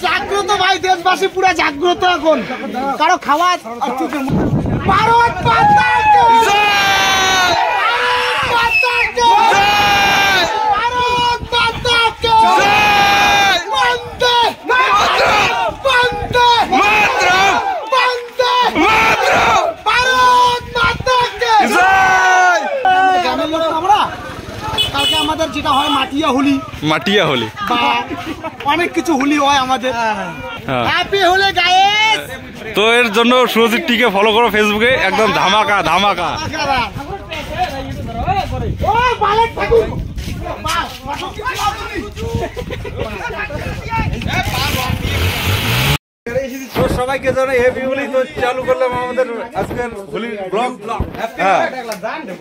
জাগ্রত ভাই, দেশবাসী পুরো জাগ্রত এখন। কারো খাওয়া ভারত মাতা কি জয়, ভারত মাতা কি জয়, বন্দে মাতরম, বন্দে মাতরম, বন্দে মাতরম, ভারত মাতা কি জয়। গ্রামের লোক আমরা, কালকে আমাদের যেটা হয় মাটিয়া হোলি, মাটিয়া হোলি বা অনেক কিছু হোলি হয় আমাদের। Happy Holi guys. তো এর জন্য সুরজিৎ টিকে ফলো করো ফেসবুকে, একদম ধামাকা ধামাকা। ও বালেট ঠাকুর তো সবাইকে জানাই হ্যাপি হোলি। তো চালু করলাম আমাদের আজকের হোলির ব্লগ। হ্যাঁ,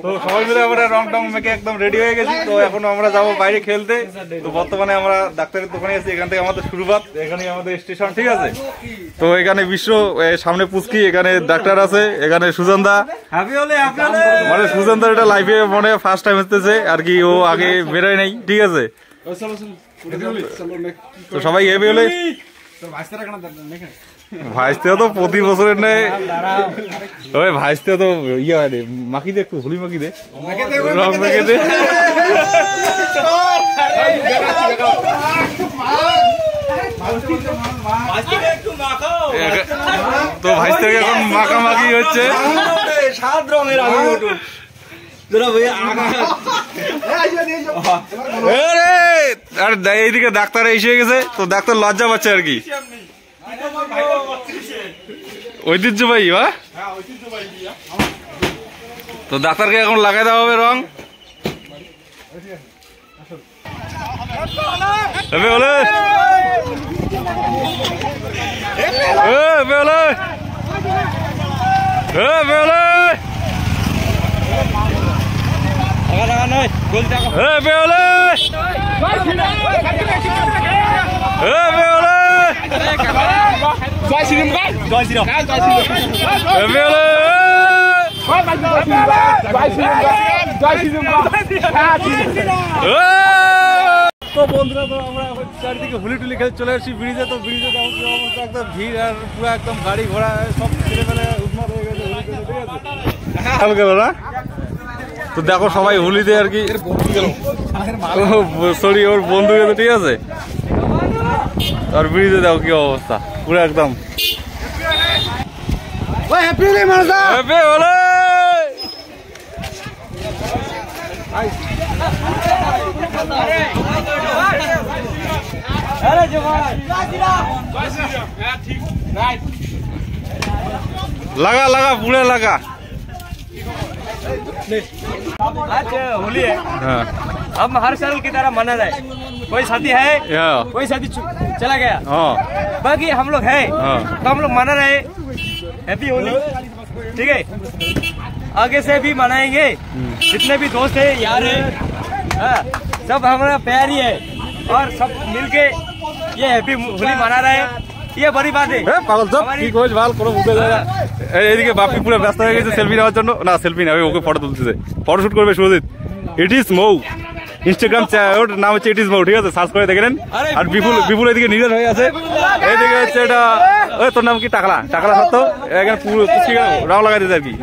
তো সবাই মিলে আমরা রং টং মেখে একদম রেডি হয়ে গেছি। তো এখন আমরা যাবো বাইরে খেলতে। তো বর্তমানে আমরা ডাক্তারের দোকানে আছি, এখান থেকে আমাদের শুরুবাত, এখানে আমাদের স্টেশন, ঠিক আছে। তো এখানে বিশ্ব, সামনে পুচকি, এখানে ডাক্তার আছে, এখানে সুজন দা। মানে সুজন দা এটা লাইফে মনে ফার্স্ট টাইম হতেছে আর কি, ও আগে বেরোয় নাই, ঠিক আছে। তো সবাই হ্যাপি হোলি। ভাইস্তেও তো প্রতি বছরের নেই, ওই ভাইস্তেও তো ইয়ে হয় রে, মাখি দে একটু, হোলি মাখি দে, রং মেখে দে। তো ভাইস্তে এখন মাখামাখি হচ্ছে। আর এইদিকে ডাক্তার এসে গেছে, তো ডাক্তার লজ্জা পাচ্ছে আর কি। ঐতিহ্যবাহী বা, তো ডাক্তারকে এখন লাগাই দেওয়া হবে রং। তো বন্ধুরা, তো আমরা চারিদিকে হোলি টুলি খেলে চলে আসছি ব্রিজে। তো ব্রিজে অবস্থা একদম ভিড়, আর পুরো একদম গাড়ি ঘোড়া সব ছেলেমেলে উন্মাদ হয়ে গেছে হোলি খেলে, ঠিক আছে। গেল না, তো দেখো সবাই হোলিতে আর কি, সরি ওর বন্ধু গেছে, ঠিক আছে। আর ব্রিজে দেখো কি অবস্থা, পুরো একদম হ্যাপি হোলি মানসা, হ্যাপি হোলি। लगा लगा पूरा लगा। आज होली है, अब हर साल की तरह मना जाए। कोई शादी है, कोई शादी चला गया, बाकी हम लोग है, तो हम लोग मना रहे हैप्पी होली, ठीक है। आगे से भी मनाएंगे, जितने भी दोस्त है, यार है, सब हमारा प्यार ही है, और सब मिलके ये हैप्पी होली मना रहे हैं, ये बड़ी बात है। পাগল সব কি কইছ ভাল করো উঠে যায়। এইদিকে বাপি পুরো ব্যস্ত হয়ে গেছে সেলফি নেওয়ার জন্য, না সেলফি না, ওকে ফটো তুলতেছে, ফটো শুট করবে Sujit. It is Mou Instagram, ওর নাম হচ্ছে ইট ইজ মৌ, ঠিক আছে, সার্চ করে দেখে নেন। আর বিপুল এদিকে নিজের হয়ে আছে, এইদিকে হচ্ছে এটা, ওই তোর নাম কি, টাকলা, টাকলা সত্য, এখানে পুরো রাও লাগাই দিয়েছে আর কি।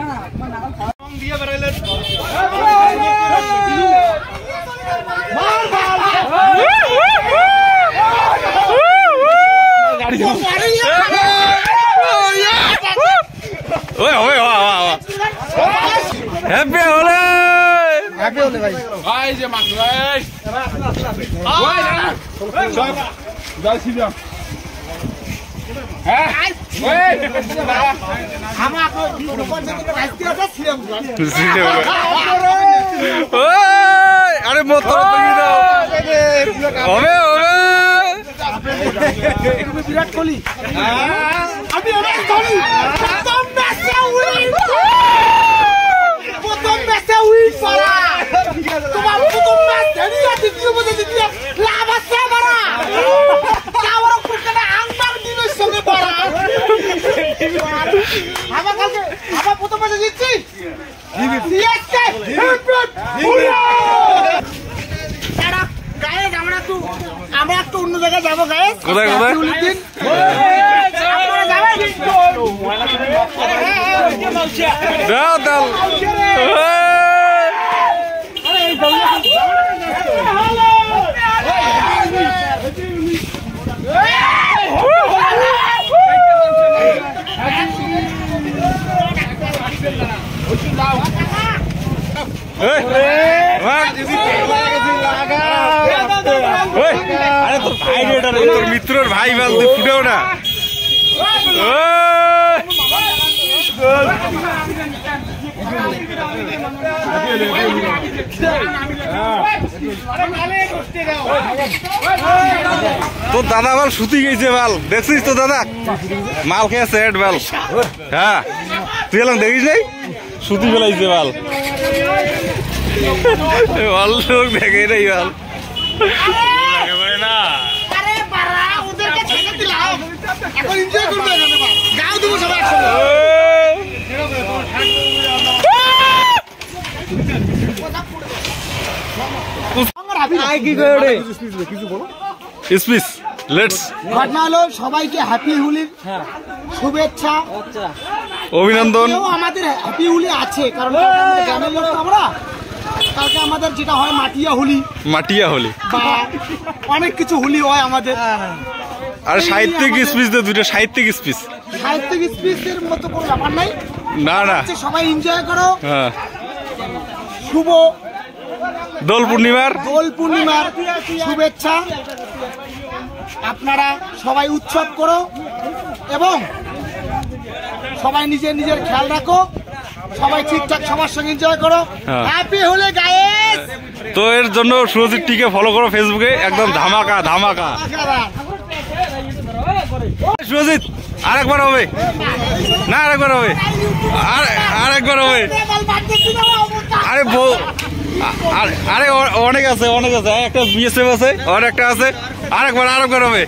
হ্যাপি হোলি, হ্যাপি হোলি ভাই। ভাই যে মাছ ভাই জয় শ্রীরাম। হ্যাঁ আরে মত হবে হবে বিরাট কোহলি, আমি প্রথম ম্যাচে উইন করা, তোমার প্রথম ম্যাচ ধরিয়া দ্বিতীয় ম্যাচে জিতলে লাভ আছে আমারা, কাওয়ার কুকটা আংবাং দিনের সঙ্গে পড়া। আমার কাছে আমার প্রথম ম্যাচে জিতছি, সিএসকে আমরা একটু অন্য জায়গায় যাবো গাইস। কোথায় কোথায়? দাও দাও। আরে তোর ভাই রে, তোর মিত্রর ভাই বল, তুই ফুটেও না। তোর দাদা বল সুতি গেছে বল, দেখছিস তো দাদা মাল খেয়েছে হেড বল। হ্যাঁ তুই এলাম দেখিস নাই, সুতি ফেলাইছে বল। বল লোক দেখে নাই বল। ঘটনা হলো সবাইকে হ্যাপি হোলির শুভেচ্ছা, অভিনন্দন। আমাদের হ্যাপি হোলি আছে কারণ গ্রামের লোক আমরা, কালকে আমাদের যেটা হয় মাটিয়া হোলি, মাটিয়া হোলি বা অনেক কিছু হোলি হয় আমাদের। আর সাহিত্যিক স্পিচ দে দুটো, সাহিত্যিক স্পিচ। সাহিত্যিক স্পিচের মতো কোনো ব্যাপার নাই, না না সবাই এনজয় করো। হ্যাঁ শুভ দোল পূর্ণিমার শুভেচ্ছা, আপনারা সবাই উৎসব করো এবং সবাই নিজের নিজের খেয়াল রাখো, সবাই ঠিকঠাক সবার সঙ্গে এনজয় করো। Happy Holi guys. তো এর জন্য সুরজিৎ টিকে ফলো করো ফেসবুকে, একদম ধামাকা ধামাকা। সুরজিৎ আরেকবার হবে না, আরেকবার হবে, আরেকবার হবে। আরে বউ, আরে অনেক আছে, অনেক আছে, একটা বিএসএফ আছে, আর একটা আছে, আরেকবার হবে।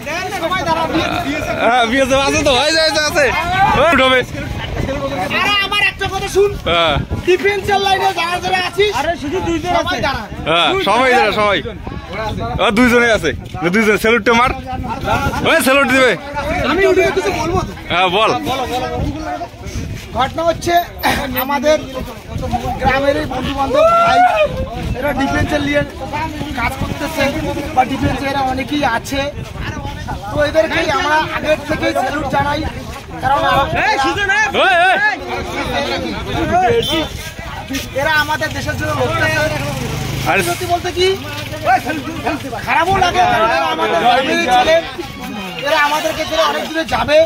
হ্যাঁ বিএসএফ আছে তো, আছে হবে। আমার একটা কথা শুন, ডিফেন্সের লাইনে যারা যারা আছিস, সবাই দাঁড়া। হ্যাঁ সবাই দাঁড়া, সবাই দুইজনে আছে, দুইজনে স্যালুটটা মার, ওই স্যালুট দিবে। আমি ওদিকে কিছু বলবো। হ্যাঁ বল। ঘটনা হচ্ছে আমাদের গ্রামের বন্ধু বান্ধব ভাই, এরা ডিফেন্সের নিয়ে কাজ করতেছে বা ডিফেন্সে এরা অনেকেই আছে, তো এদেরকেই আমরা আগের থেকেই স্যালুট জানাই, কারণ এরা আমাদের দেশের জন্য লড়তেছে। বলতে কি খারাপও লাগে, আমাদের গ্রামেরই ছেলে, এরা আমাদেরকে ছেড়ে অনেক দূরে যাবে,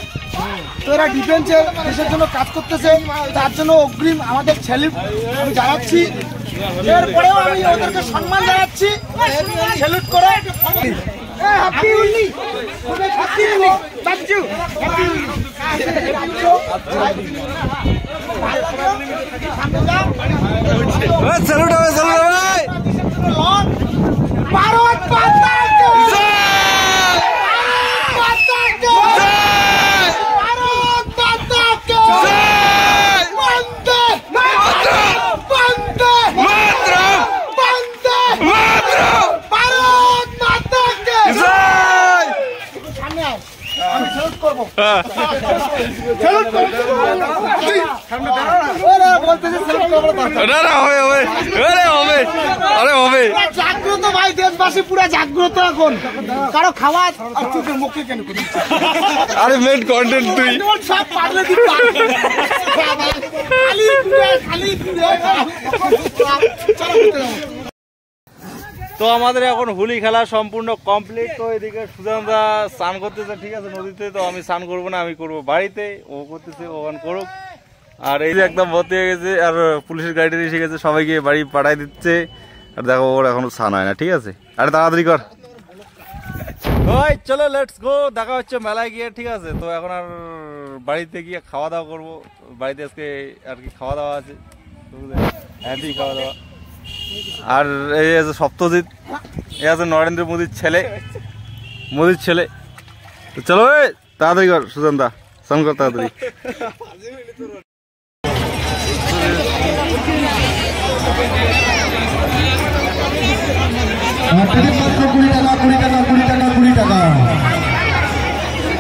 তো এরা ডিফেন্সে দেশের জন্য কাজ করতেছে, তার জন্য অগ্রিম আমাদের স্যালুট আমি জানাচ্ছি। এরপরেও আমি ওদেরকে সম্মান জানাচ্ছি, স্যালুট করে। হ্যাপি হোলি, হ্যাপি হোলি, বাচ্চু, হ্যাপি হোলি। স্যালুট হবে, স্যালুট হবে। ভারত মাতা কি জয়, ভারত মাতা কি জয়, বন্দে মাতরম, বন্দে মাতরম, বন্দে মাতরম, ভারত মাতা কি জয়। সামনে আয়, আমি স্যালুট করব। স্যালুট করব, সামনে দাঁড়া। ওরে বলতেছে স্যালুট করব না, না হবে হবে, আরে হবে, আরে হবে। জাগ্রত ভাই, দেশবাসী পুরো জাগ্রত এখন, কারো খাওয়া আর চোখের মুখে কেন করি। আরে মেন কন্টেন্ট তুই সব পারলে দিতে খালি তো আমাদের এখন হোলি খেলা সম্পূর্ণ কমপ্লিট। তো এদিকে সুজানদা স্নান করতেছে, ঠিক আছে নদীতে, তো আমি স্নান করবো না, আমি করবো বাড়িতে, ও করতেছে, ওখান করুক। আর এই যে একদম ভর্তি হয়ে গেছে, আর পুলিশের গাড়িটা এসে গেছে, সবাইকে বাড়ি পাঠাই দিচ্ছে। আর দেখো ওর এখনো স্নান হয় না, ঠিক আছে, আরে তাড়াতাড়ি কর। ওই চলো লেটস গো, দেখা হচ্ছে মেলায় গিয়ে, ঠিক আছে। তো এখন আর বাড়িতে গিয়ে খাওয়া দাওয়া করবো, বাড়িতে আজকে আর কি খাওয়া দাওয়া আছে, হ্যাপি খাওয়া দাওয়া। আর এই আছে সপ্তজিৎ, এ আছে নরেন্দ্র মোদীর ছেলে, তো চলো তাড়াতাড়ি কর সুজানদা, স্নান কর তাড়াতাড়ি। টিকিট মাত্র 20 টাকা 20 টাকা 20 টাকা 20 টাকা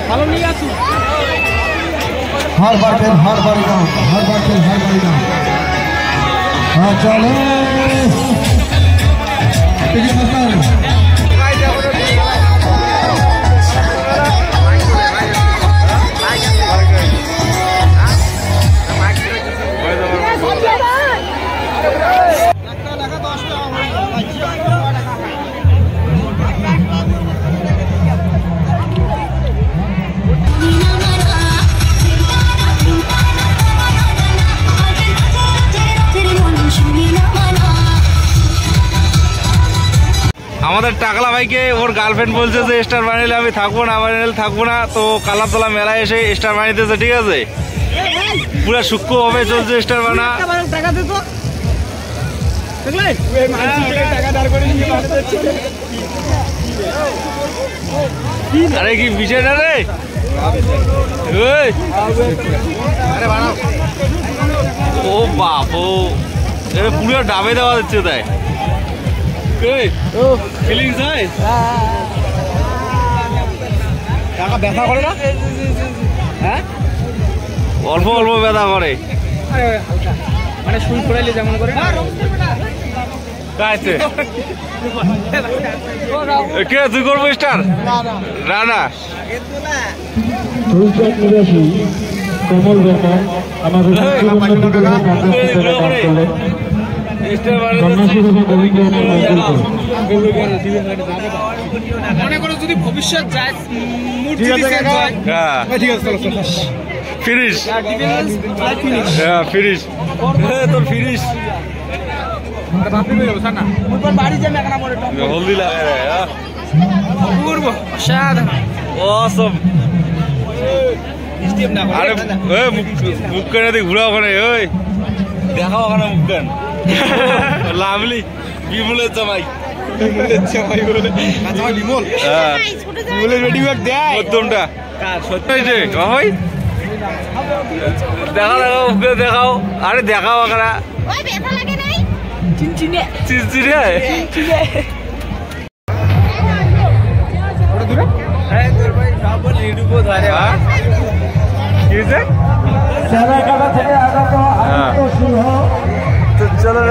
ভালো নিয়ে আসুন हर बार खेल हर बार गाँव हर बार खेल हर बार गाँव हाँ चलो टिकट मास्टर আমাদের টাকলা ভাইকে ওর গার্লফ্রেন্ড বলছে যে স্টার বানিলে আমি থাকবো না বানিলে থাকবো না, তো কালারতলা মেলায় এসে স্টার বানিয়েছে। ঠিক আছে, পুরো সূক্ষ্ম ভাবে চলছে স্টার বানা। আরে কি বিষয় না রে, ও বাপ, ও পুরো ডাবে দেওয়া যাচ্ছে। তাই ফিলিংস হয়, টাকা ব্যথা করে না? হ্যাঁ, অল্প অল্প ব্যথা করে, মানে শুই পড়াইলে যেমন করে। কে তুই করবো স্টার রানা? কমল ব্যাপার আমাদের মনে করো যদি ভবিষ্যৎ যায় ফিনিশ ফিনিশ তোর ফিনিশ বাড়ি যাবে হলদি লাগে অসম। আরে মুখ কেন দিক ঘুরা ওখানে, ওই দেখাও ওখানে মুখ কেন লাভলি বিমলের জামাই বলে রেডিমেড দেয় মধ্যমটা সত্যি ভাই। দেখাও দেখাও মুখে দেখাও, আরে দেখাও ওখানে চিনচিনে চলো